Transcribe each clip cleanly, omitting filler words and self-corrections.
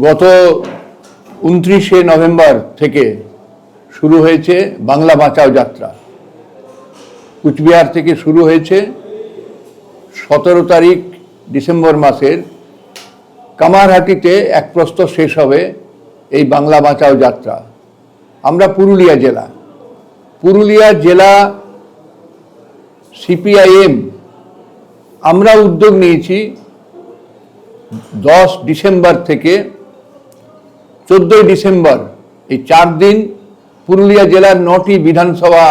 গত 29শে নভেম্বর থেকে শুরু হয়েছে বাংলা বাঁচাও যাত্রা। কুচবিহার থেকে শুরু হয়েছে। 17 তারিখ ডিসেম্বর মাসের কামারহাটিতে এক প্রস্থ শেষ হবে এই বাংলা বাঁচাও যাত্রা। আমরা পুরুলিয়া জেলা সিপিআইএম আমরা উদ্যোগ নিয়েছি 10 ডিসেম্বর থেকে 14 ডিসেম্বর এই 4 দিন পুরুলিয়া জেলার 9টি বিধানসভা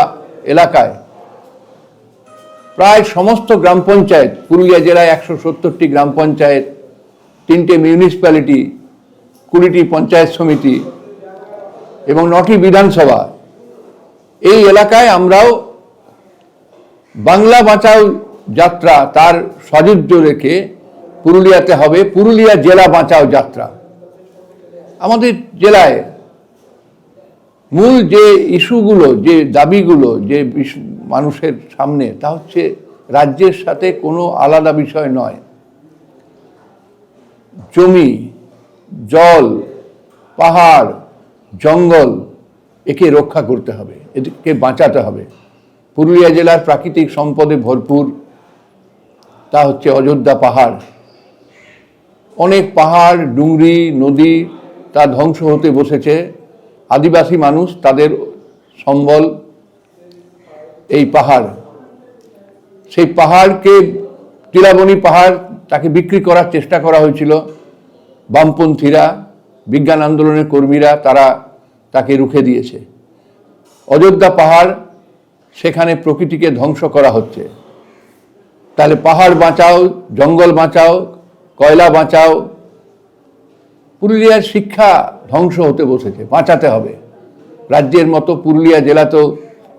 এলাকায় প্রায় সমস্ত গ্রাম পঞ্চায়েত, পুরুলিয়া জেলায় 170টি গ্রাম পঞ্চায়েত, 3টে মিউনিসিপ্যালিটি, 20টি পঞ্চায়েত সমিতি এবং 9টি বিধানসভা, এই এলাকায় আমরাও বাংলা বাঁচাও যাত্রা তার সযুজ্য রেখে পুরুলিয়াতে হবে পুরুলিয়া জেলা বাঁচাও যাত্রা। আমাদের জেলায় মূল যে ইস্যুগুলো, যে দাবিগুলো, যে মানুষের সামনে, তা হচ্ছে রাজ্যের সাথে কোনো আলাদা বিষয় নয়। জমি, জল, পাহাড়, জঙ্গল, একে রক্ষা করতে হবে, একে বাঁচাতে হবে। পুরুলিয়া জেলার প্রাকৃতিক সম্পদে ভরপুর, তা হচ্ছে অযোধ্যা পাহাড়। অনেক পাহাড়, ডুংরি, নদী তা ধ্বংস হতে বসেছে। আদিবাসী মানুষ, তাদের সম্বল এই পাহাড়। সেই পাহাড়কে, তিলাবনী পাহাড়, তাকে বিক্রি করার চেষ্টা করা হয়েছিল। বামপন্থীরা, বিজ্ঞান আন্দোলনের কর্মীরা, তারা তাকে রুখে দিয়েছে। অযোধ্যা পাহাড়, সেখানে প্রকৃতিকে ধ্বংস করা হচ্ছে। তাহলে পাহাড় বাঁচাও, জঙ্গল বাঁচাও, কয়লা বাঁচাও। পুরুলিয়ার শিক্ষা ধ্বংস হতে বসেছে, বাঁচাতে হবে। রাজ্যের মতো পুরুলিয়া জেলাতেও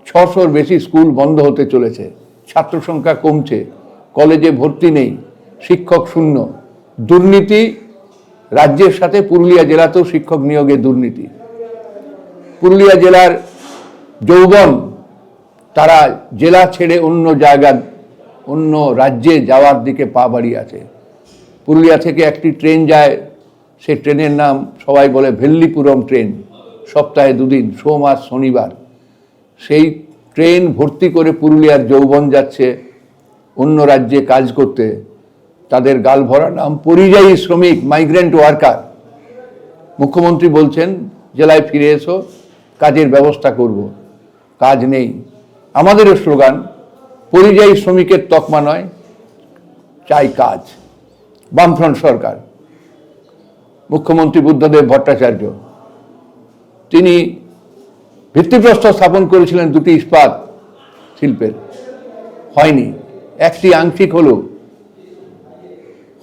600-র বেশি স্কুল বন্ধ হতে চলেছে। ছাত্র সংখ্যা কমছে, কলেজে ভর্তি নেই, শিক্ষক শূন্য। দুর্নীতি রাজ্যের সাথে পুরুলিয়া জেলাতেও শিক্ষক নিয়োগে দুর্নীতি। পুরুলিয়া জেলার যৌবন, তারা জেলা ছেড়ে অন্য জায়গা, অন্য রাজ্যে যাওয়ার দিকে পা বাড়িয়ে আছে। পুরুলিয়া থেকে একটি ট্রেন যায়, সে ট্রেনের নাম সবাই বলে ভেল্লিপুরম ট্রেন। সপ্তাহে 2 দিন, সোম আর শনিবার। সেই ট্রেন ভর্তি করে পুরুলিয়ার যৌবন যাচ্ছে অন্য রাজ্যে কাজ করতে। তাদের গাল ভরা নাম পরিযায়ী শ্রমিক, মাইগ্রেন্ট ওয়ার্কার। মুখ্যমন্ত্রী বলছেন জেলায় ফিরে এসো, কাজের ব্যবস্থা করব। কাজ নেই। আমাদেরও স্লোগান, পরিযায়ী শ্রমিকের তকমা নয়, চাই কাজ। বামফ্রন্ট সরকার, মুখ্যমন্ত্রী বুদ্ধদেব ভট্টাচার্য, তিনি ভিত্তিপ্রস্তর স্থাপন করেছিলেন 2টি ইস্পাত শিল্পের, হয়নি। একটি আংশিক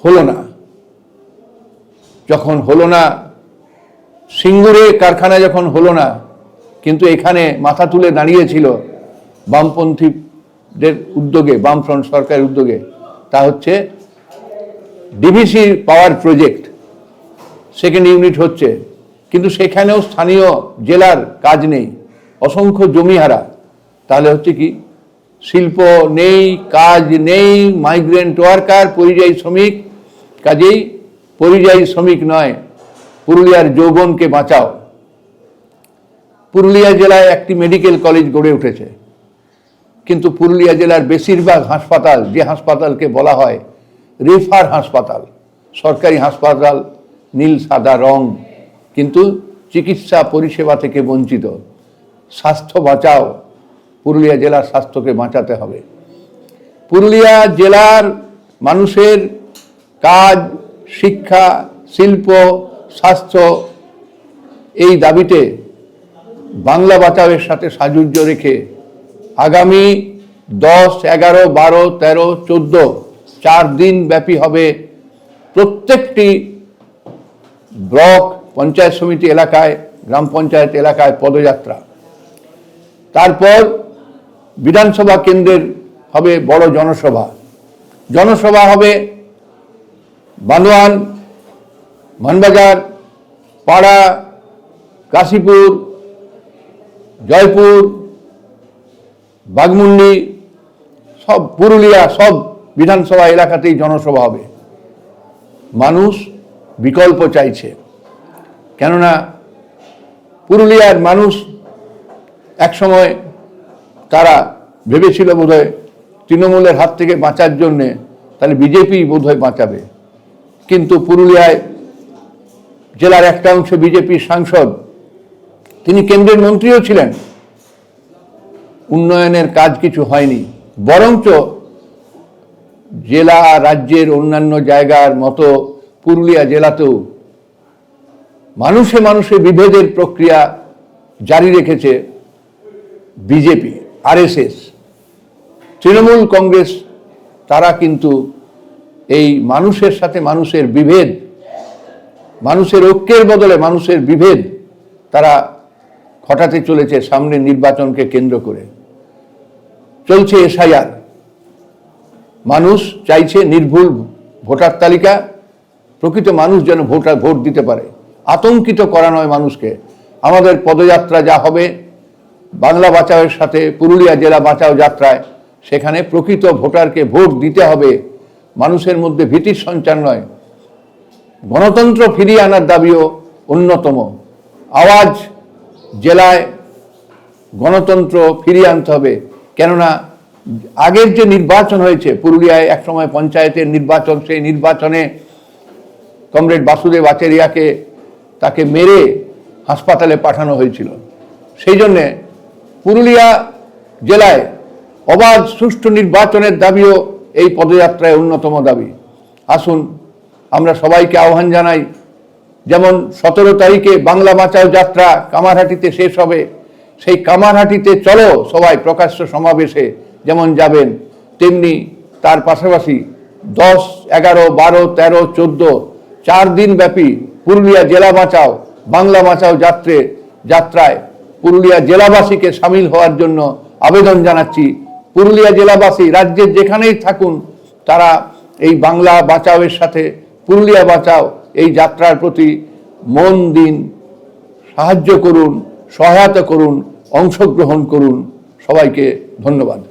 হলো না। যখন হলো না, সিঙ্গুরে কারখানা যখন হলো না, কিন্তু এখানে মাথা তুলে দাঁড়িয়েছিল বামপন্থীদের উদ্যোগে, বামফ্রন্ট সরকারের উদ্যোগে, তা হচ্ছে ডিভিসি পাওয়ার প্রজেক্ট। 2nd ইউনিট হচ্ছে, কিন্তু সেখানেও স্থানীয় জেলার কাজ নেই, অসংখ্য জমিহারা। তাহলে হচ্ছে কি, শিল্প নেই, কাজ নেই, মাইগ্রেন্ট ওয়ার্কার, পরিযায়ী শ্রমিক। কাজেই পরিযায়ী শ্রমিক নয়, পুরুলিয়ার যৌবনকে বাঁচাও। পুরুলিয়া জেলায় একটি মেডিকেল কলেজ গড়ে উঠেছে, কিন্তু পুরুলিয়া জেলার বেশিরভাগ হাসপাতাল, যে হাসপাতালকে বলা হয় রেফার হাসপাতাল, সরকারি হাসপাতাল, নীল সাদা রং, কিন্তু চিকিৎসা পরিষেবা থেকে বঞ্চিত। স্বাস্থ্য বাঁচাও, পুরুলিয়া জেলার স্বাস্থ্যকে বাঁচাতে হবে। পুরুলিয়া জেলার মানুষের কাজ, শিক্ষা, শিল্প, স্বাস্থ্য, এই দাবিতে বাংলা বাঁচাওয়ের সাথে সাযুজ্য রেখে আগামী 10, 11, 12, 13, 14 4 দিন ব্যাপী হবে প্রত্যেকটি ব্লক, পঞ্চায়েত সমিতি এলাকায়, গ্রাম পঞ্চায়েত এলাকায় পদযাত্রা। তারপর বিধানসভা কেন্দ্রের হবে বড় জনসভা হবে বান্দোয়ান, মানবাজার, পাড়া, কাশীপুর, জয়পুর, বাগমুন্ডি, সব পুরুলিয়া, সব বিধানসভা এলাকাতেই জনসভা হবে। মানুষ বিকল্প চাইছে। কেননা পুরুলিয়ার মানুষ একসময় তারা ভেবেছিল বোধহয় তৃণমূলের হাত থেকে বাঁচার জন্যে তাহলে বিজেপি বোধহয় বাঁচাবে, কিন্তু পুরুলিয়ায় জেলার একটা অংশ বিজেপির সাংসদ, তিনি কেন্দ্রের মন্ত্রীও ছিলেন, উন্নয়নের কাজ কিছু হয়নি। বরঞ্চ জেলা রাজ্যের অন্যান্য জায়গার মতো পুরুলিয়া জেলাতেও মানুষে মানুষে বিভেদের প্রক্রিয়া জারি রেখেছে বিজেপি, আরএসএস, তৃণমূল কংগ্রেস। তারা কিন্তু এই মানুষের সাথে মানুষের বিভেদ, মানুষের ঐক্যের বদলে মানুষের বিভেদ তারা ঘটাতে চলেছে সামনের নির্বাচনকে কেন্দ্র করে। চলছে এসআইআর, মানুষ চাইছে নির্ভুল ভোটার তালিকা, প্রকৃত মানুষ যেন ভোট দিতে পারে। আতঙ্কিত করা নয় মানুষকে। আমাদের পদযাত্রা যা হবে বাংলা বাঁচাওয়ের সাথে পুরুলিয়া জেলা বাঁচাও যাত্রায়, সেখানে প্রকৃত ভোটারকে ভোট দিতে হবে, মানুষের মধ্যে ভীতির সঞ্চার নয়। গণতন্ত্র ফিরিয়ে আনার দাবিও অন্যতম। আওয়াজ জেলায় গণতন্ত্র ফিরিয়ে আনতে হবে। কেননা আগের যে নির্বাচন হয়েছে পুরুলিয়ায়, একসময় পঞ্চায়েতের নির্বাচন, সেই নির্বাচনে কমরেড বাসুদেব আচারিয়াকে তাকে মেরে হাসপাতালে পাঠানো হয়েছিল। সেই জন্যে পুরুলিয়া জেলায় অবাধ সুষ্ঠু নির্বাচনের দাবিও এই পদযাত্রায় অন্যতম দাবি। আসুন আমরা সবাইকে আহ্বান জানাই, যেমন 17 তারিখে বাংলা বাঁচাও যাত্রা কামারহাটিতে শেষ হবে, সেই কামারহাটিতে চলো সবাই প্রকাশ্য সমাবেশে যেমন যাবেন, তেমনি তার পাশাপাশি 10, 11, 12, 13, 14 4 দিন ব্যাপী পুরুলিয়া জেলা বাঁচাও বাংলা বাঁচাও যাত্রায় পুরুলিয়া জেলাবাসীকে সামিল হওয়ার জন্য আবেদন জানাচ্ছি। পুরুলিয়া জেলাবাসী রাজ্যের যেখানেই থাকুন, তারা এই বাংলা বাঁচাওয়ের সাথে পুরুলিয়া বাঁচাও এই যাত্রার প্রতি মন দিন, সাহায্য করুন, সহায়তা করুন, অংশগ্রহণ করুন। সবাইকে ধন্যবাদ।